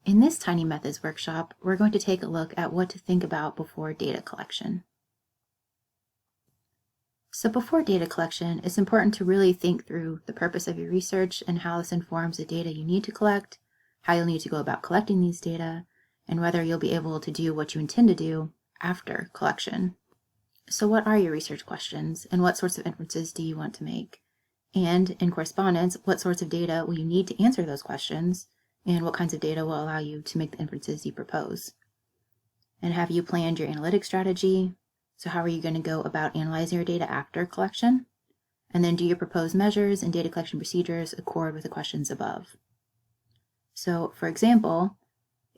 In this Tiny Methods workshop, we're going to take a look at what to think about before data collection. So before data collection, it's important to really think through the purpose of your research and how this informs the data you need to collect, how you'll need to go about collecting these data, and whether you'll be able to do what you intend to do after collection. So what are your research questions, and what sorts of inferences do you want to make? And in correspondence, what sorts of data will you need to answer those questions, and what kinds of data will allow you to make the inferences you propose? And have you planned your analytic strategy? So how are you going to go about analyzing your data after collection? And then do your proposed measures and data collection procedures accord with the questions above? So for example,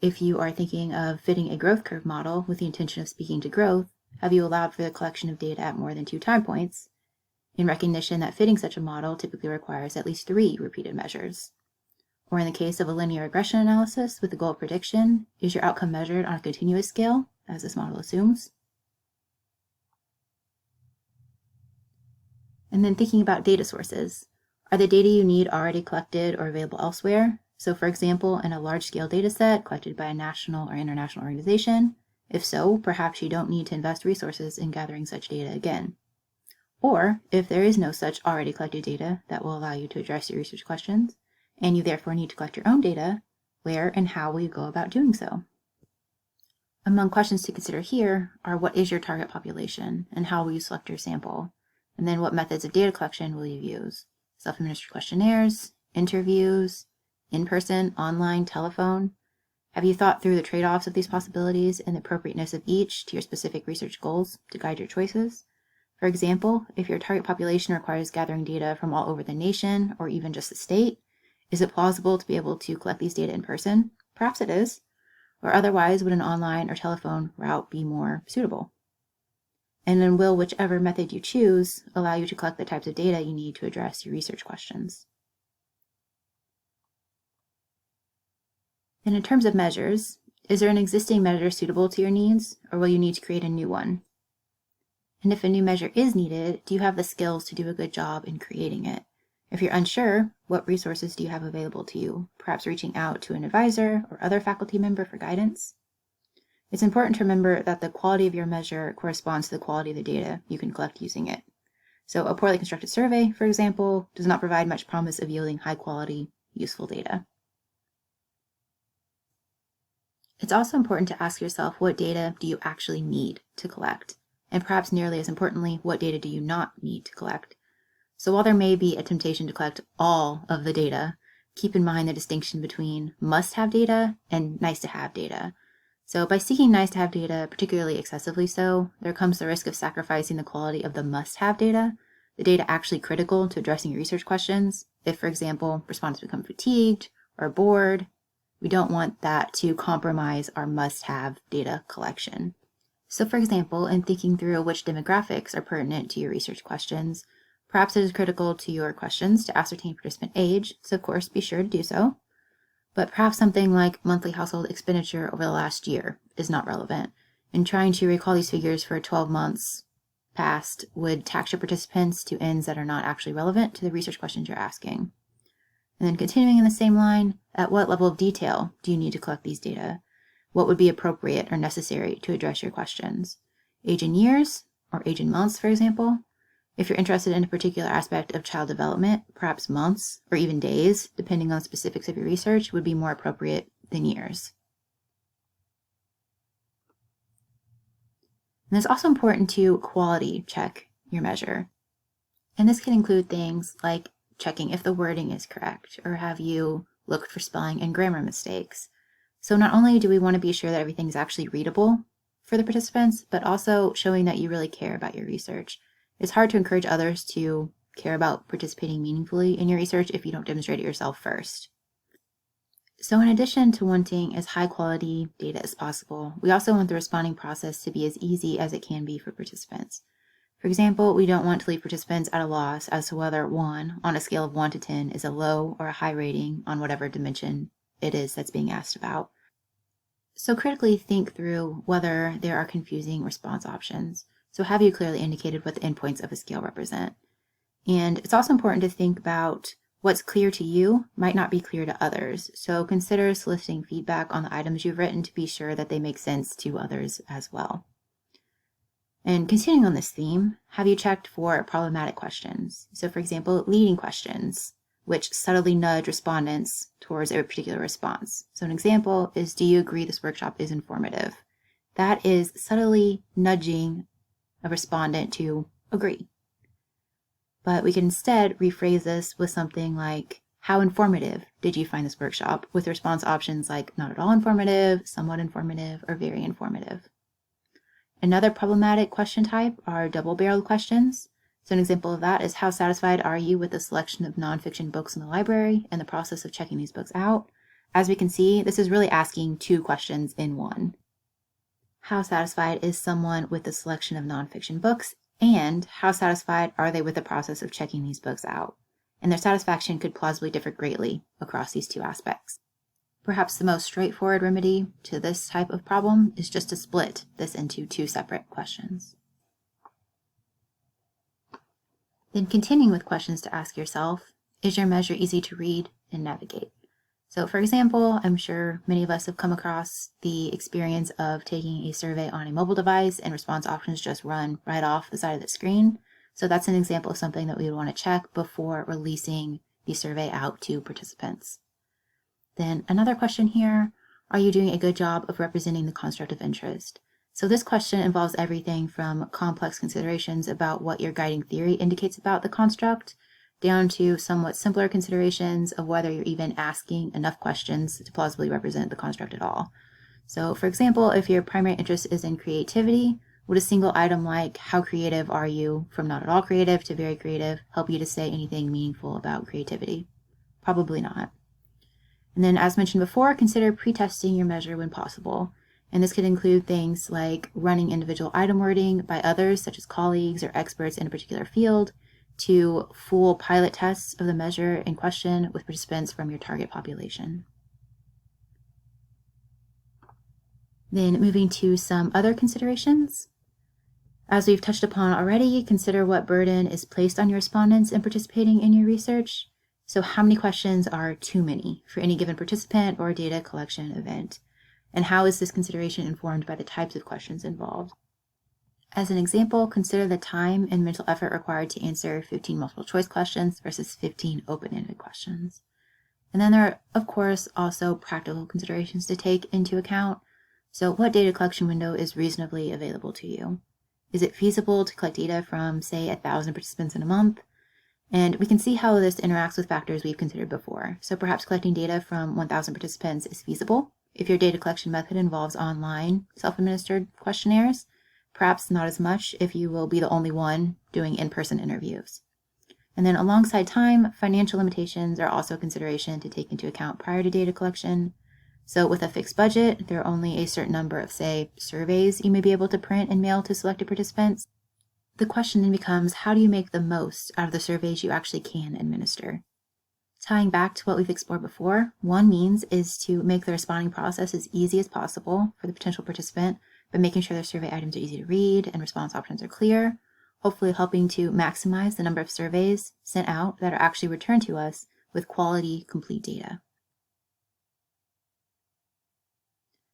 if you are thinking of fitting a growth curve model with the intention of speaking to growth, have you allowed for the collection of data at more than 2 time points, in recognition that fitting such a model typically requires at least 3 repeated measures? Or in the case of a linear regression analysis with the goal of prediction, is your outcome measured on a continuous scale, as this model assumes? And then thinking about data sources. Are the data you need already collected or available elsewhere? So for example, in a large-scale data set collected by a national or international organization, if so, perhaps you don't need to invest resources in gathering such data again. Or if there is no such already collected data that will allow you to address your research questions, and you therefore need to collect your own data, where and how will you go about doing so? Among questions to consider here are: what is your target population, and how will you select your sample? And then what methods of data collection will you use? Self-administered questionnaires, interviews, in-person, online, telephone? Have you thought through the trade-offs of these possibilities and the appropriateness of each to your specific research goals to guide your choices? For example, if your target population requires gathering data from all over the nation or even just the state, is it plausible to be able to collect these data in person? Perhaps it is. Or otherwise, would an online or telephone route be more suitable? And then will whichever method you choose allow you to collect the types of data you need to address your research questions? And in terms of measures, is there an existing measure suitable to your needs, or will you need to create a new one? And if a new measure is needed, do you have the skills to do a good job in creating it? If you're unsure, what resources do you have available to you? Perhaps reaching out to an advisor or other faculty member for guidance? It's important to remember that the quality of your measure corresponds to the quality of the data you can collect using it. So a poorly constructed survey, for example, does not provide much promise of yielding high-quality, useful data. It's also important to ask yourself, what data do you actually need to collect? And perhaps nearly as importantly, what data do you not need to collect? So while there may be a temptation to collect all of the data, keep in mind the distinction between must-have data and nice-to-have data. So by seeking nice-to-have data, particularly excessively so, there comes the risk of sacrificing the quality of the must-have data, the data actually critical to addressing your research questions. If, for example, respondents become fatigued or bored, we don't want that to compromise our must-have data collection. So for example, in thinking through which demographics are pertinent to your research questions, perhaps it is critical to your questions to ascertain participant age, so of course be sure to do so. But perhaps something like monthly household expenditure over the last year is not relevant, and trying to recall these figures for 12 months past would tax your participants to ends that are not actually relevant to the research questions you're asking. And then continuing in the same line, at what level of detail do you need to collect these data? What would be appropriate or necessary to address your questions? Age in years or age in months, for example? If you're interested in a particular aspect of child development, perhaps months or even days, depending on the specifics of your research, would be more appropriate than years. And it's also important to quality check your measure. And this can include things like checking if the wording is correct, or have you looked for spelling and grammar mistakes. So not only do we want to be sure that everything is actually readable for the participants, but also showing that you really care about your research. It's hard to encourage others to care about participating meaningfully in your research if you don't demonstrate it yourself first. So in addition to wanting as high quality data as possible, we also want the responding process to be as easy as it can be for participants. For example, we don't want to leave participants at a loss as to whether 1 on a scale of 1 to 10 is a low or a high rating on whatever dimension it is that's being asked about. So critically think through whether there are confusing response options. So have you clearly indicated what the endpoints of a scale represent? And it's also important to think about What's clear to you might not be clear to others, so consider soliciting feedback on the items you've written to be sure that they make sense to others as well. And continuing on this theme, have you checked for problematic questions? So for example, leading questions, which subtly nudge respondents towards a particular response. So an example is, do you agree this workshop is informative? That is subtly nudging a respondent to agree. But we can instead rephrase this with something like, how informative did you find this workshop? With response options like not at all informative, somewhat informative, or very informative. Another problematic question type are double-barreled questions. So an example of that is, how satisfied are you with the selection of nonfiction books in the library and the process of checking these books out? As we can see, this is really asking two questions in one. How satisfied is someone with the selection of nonfiction books, and how satisfied are they with the process of checking these books out? And their satisfaction could plausibly differ greatly across these two aspects. Perhaps the most straightforward remedy to this type of problem is just to split this into two separate questions. Then continuing with questions to ask yourself, is your measure easy to read and navigate? So for example, I'm sure many of us have come across the experience of taking a survey on a mobile device and response options just run right off the side of the screen. So that's an example of something that we would want to check before releasing the survey out to participants. Then another question here, are you doing a good job of representing the construct of interest? So this question involves everything from complex considerations about what your guiding theory indicates about the construct, down to somewhat simpler considerations of whether you're even asking enough questions to plausibly represent the construct at all. So for example, if your primary interest is in creativity, would a single item like, how creative are you, from not at all creative to very creative, help you to say anything meaningful about creativity? Probably not. And then, as mentioned before, consider pre-testing your measure when possible. And this could include things like running individual item wording by others, such as colleagues or experts in a particular field, to full pilot tests of the measure in question with participants from your target population. Then moving to some other considerations. As we've touched upon already, consider what burden is placed on your respondents in participating in your research. So how many questions are too many for any given participant or data collection event? And how is this consideration informed by the types of questions involved? As an example, consider the time and mental effort required to answer 15 multiple choice questions versus 15 open-ended questions. And then there are, of course, also practical considerations to take into account. So what data collection window is reasonably available to you? Is it feasible to collect data from, say, 1,000 participants in a month? And we can see how this interacts with factors we've considered before. So perhaps collecting data from 1,000 participants is feasible if your data collection method involves online self-administered questionnaires. Perhaps not as much if you will be the only one doing in-person interviews. And then alongside time, financial limitations are also a consideration to take into account prior to data collection. So with a fixed budget, there are only a certain number of, say, surveys you may be able to print and mail to selected participants. The question then becomes, how do you make the most out of the surveys you actually can administer? Tying back to what we've explored before, one means is to make the responding process as easy as possible for the potential participant by making sure their survey items are easy to read and response options are clear, hopefully helping to maximize the number of surveys sent out that are actually returned to us with quality, complete data.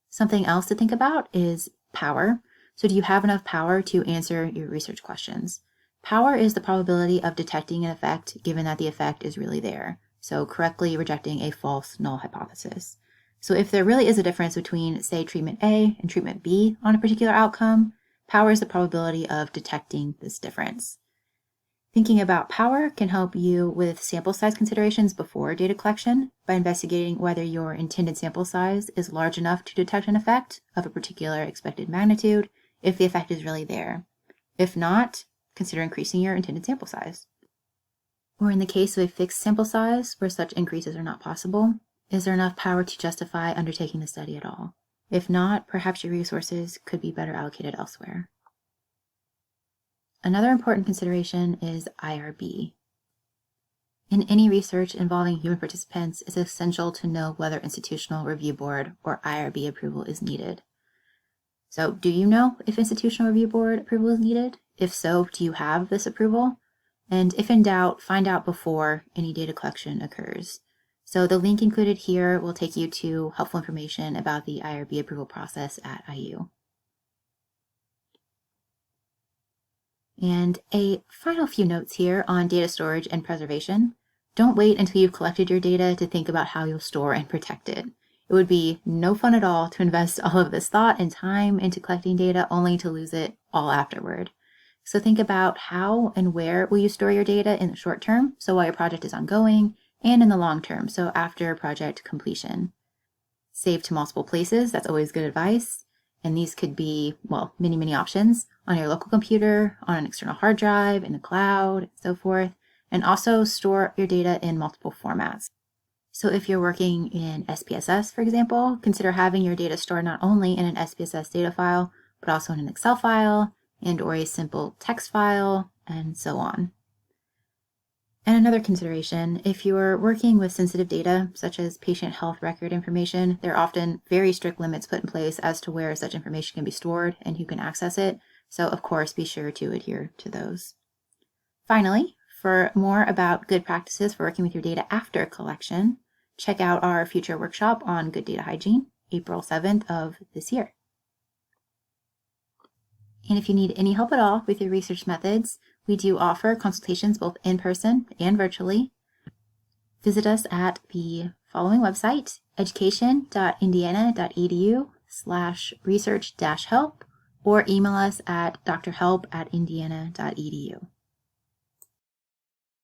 Something else to think about is power. So do you have enough power to answer your research questions? Power is the probability of detecting an effect given that the effect is really there. So correctly rejecting a false null hypothesis. So if there really is a difference between, say, treatment A and treatment B on a particular outcome, power is the probability of detecting this difference. Thinking about power can help you with sample size considerations before data collection by investigating whether your intended sample size is large enough to detect an effect of a particular expected magnitude if the effect is really there. If not, consider increasing your intended sample size. Or in the case of a fixed sample size where such increases are not possible, is there enough power to justify undertaking the study at all? If not, perhaps your resources could be better allocated elsewhere. Another important consideration is IRB. In any research involving human participants, it's essential to know whether Institutional Review Board or IRB approval is needed. So, do you know if Institutional Review Board approval is needed? If so, do you have this approval? And if in doubt, find out before any data collection occurs. So the link included here will take you to helpful information about the IRB approval process at IU. And a final few notes here on data storage and preservation. Don't wait until you've collected your data to think about how you'll store and protect it. It would be no fun at all to invest all of this thought and time into collecting data only to lose it all afterward. So think about how and where will you store your data in the short term, so while your project is ongoing, and in the long term, so after project completion. Save to multiple places, that's always good advice. And these could be, well, many options on your local computer, on an external hard drive, in the cloud, and so forth. And also store your data in multiple formats. So if you're working in SPSS, for example, consider having your data stored not only in an SPSS data file, but also in an Excel file and or a simple text file, and so on. And another consideration, if you're working with sensitive data, such as patient health record information, there are often very strict limits put in place as to where such information can be stored and who can access it. So of course, be sure to adhere to those. Finally, for more about good practices for working with your data after collection, check out our future workshop on good data hygiene, April 7th of this year. And if you need any help at all with your research methods, we do offer consultations both in person and virtually. Visit us at the following website, education.indiana.edu/research-help, or email us at drhelp@indiana.edu.